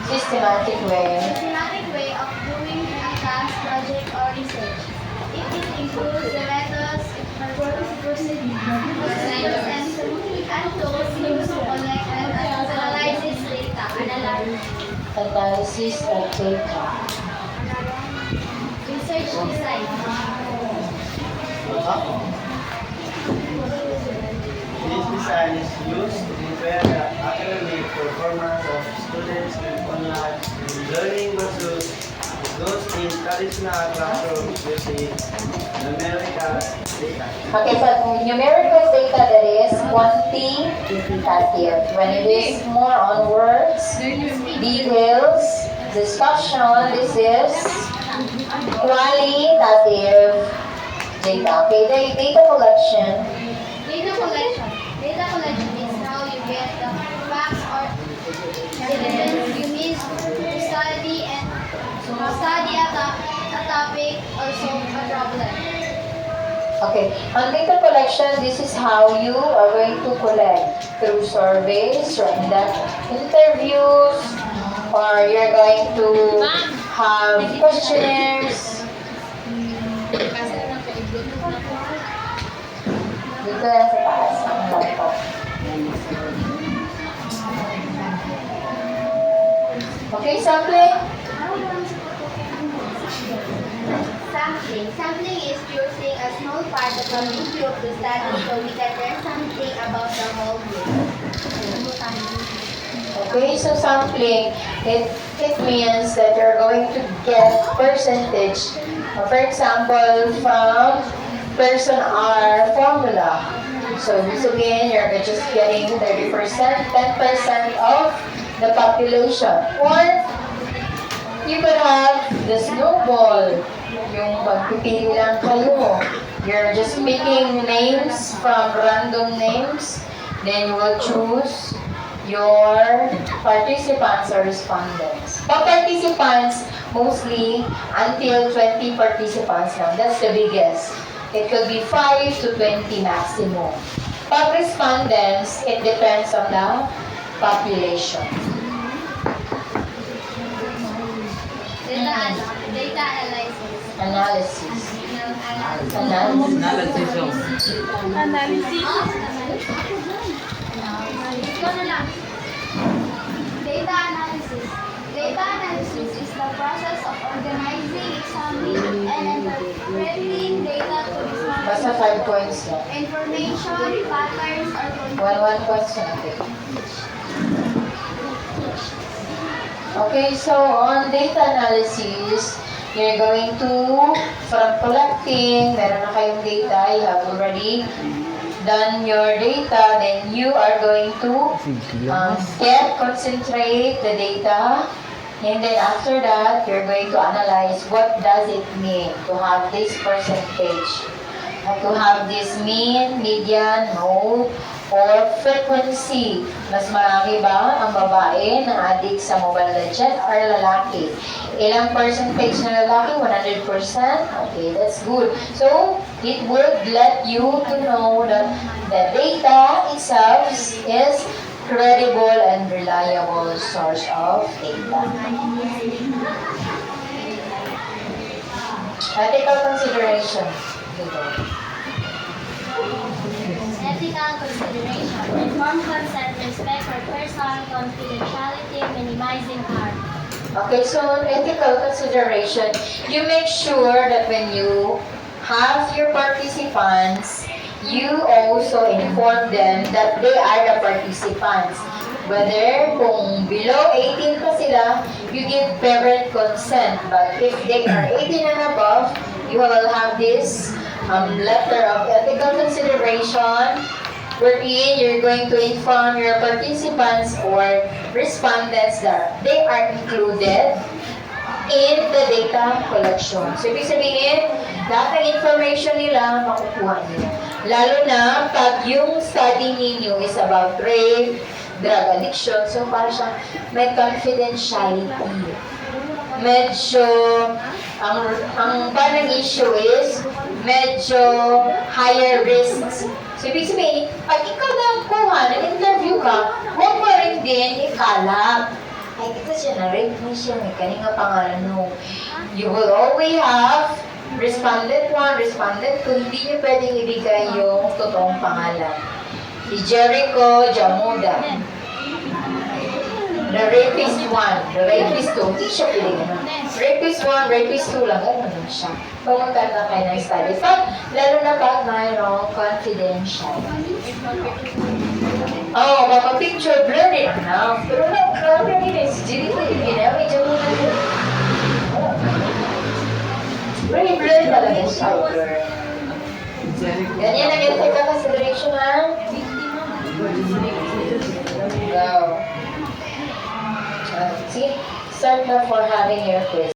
Systematic way. Systematic way of doing a task, project, or research. It includes the methods, procedures, and tools used to collect and analyze data. Analysis of data. Research design. This design is used to prepare the academic performance of students in online learning versus those in traditional classrooms using numerical data. Okay, so numerical data, that is quantitative. When it is more on words, details, discussion, this is qualitative data. Okay, data collection. Data collection. Data collection is how you get the facts or evidence you need to study a topic or solve a problem. Okay, on data collection, this is how you are going to collect through surveys, random interviews, or you're going to have questionnaires. Dito yan sa taas ang laptop. Okay, sampling. Sampling is choosing a small part of the main group to study so we can learn something about the whole group. Okay, so sampling, it means that you're going to get percentage. For example, from person R formula. So, sabihin, you're just getting 30%, 10% of the population. Or, you could have the snowball. Yung pagpipili lang kayo. You're just picking names from random names. Then you will choose your participants or respondents. Pag participants, mostly until 20 participants lang. That's the biggest. It could be 5 to 20 maximum. Pag respondents, it depends on the population. Data analysis. Analysis. Ikaw na lang. Data analysis. Data analysis is the process of organizing, examining, and interpreting data to Basta discover 5 points lang. information, patterns, or One question. Okay, so on data analysis, you're going to, from collecting, meron na kayong data, you have already done your data, then you are going to concentrate the data, and then after that, you're going to analyze what does it mean to have this percentage, to have this mean, median, mode, or frequency. Mas marami ba ang babae na addict sa Mobile Legends or lalaki? Ilang percentage na lalaki? 100%? Okay, that's good. So, it would let you to know that the data itself is credible and reliable source of data. Ethical consideration. ethical consideration, informed consent, respect for person, confidentiality, minimizing harm. Okay, so on ethical consideration, you make sure that when you have your participants, you also inform them that they are the participants. Whether kung below 18 pa sila, you give parent consent. But if they are 18 and above, you will have this letter of ethical consideration wherein you're going to inform your participants or respondents that they are included in the data collection. So, ibig sabihin, lahat ng information nila, makukuha nila. Lalo na pag yung study ninyo is about rape, drug addiction, so para siya may confidentiality. Medyo, ang parang issue is, medyo higher risks. So, ibig sabihin, pag ikaw na kuha, nag-interview ka, huwag mo rin din ikalat. Ay, ito siya, na-rate mo siya. May kaninga pangalan no. You will always have respondent 1, respondent 2. Hindi niyo pwedeng ibigay yung totoong pangalan. Si Jericho Jamuda. The rapist 1, the rapist 2. Hindi siya pwede ganun. Rapist 1, rapist 2 lang. Ganun siya. Pag magkanda kayo ng study. Pag, lalo na pag mayroong confidential. Oh, mapapicture blur it na. Pero lang, klaro na nila. Si Jericho, yung ginawa, may Jamuda din. Very blur talaga siya. Blur. Ganyan ang yung technical consideration, ha? Go. See, start na for having your quiz.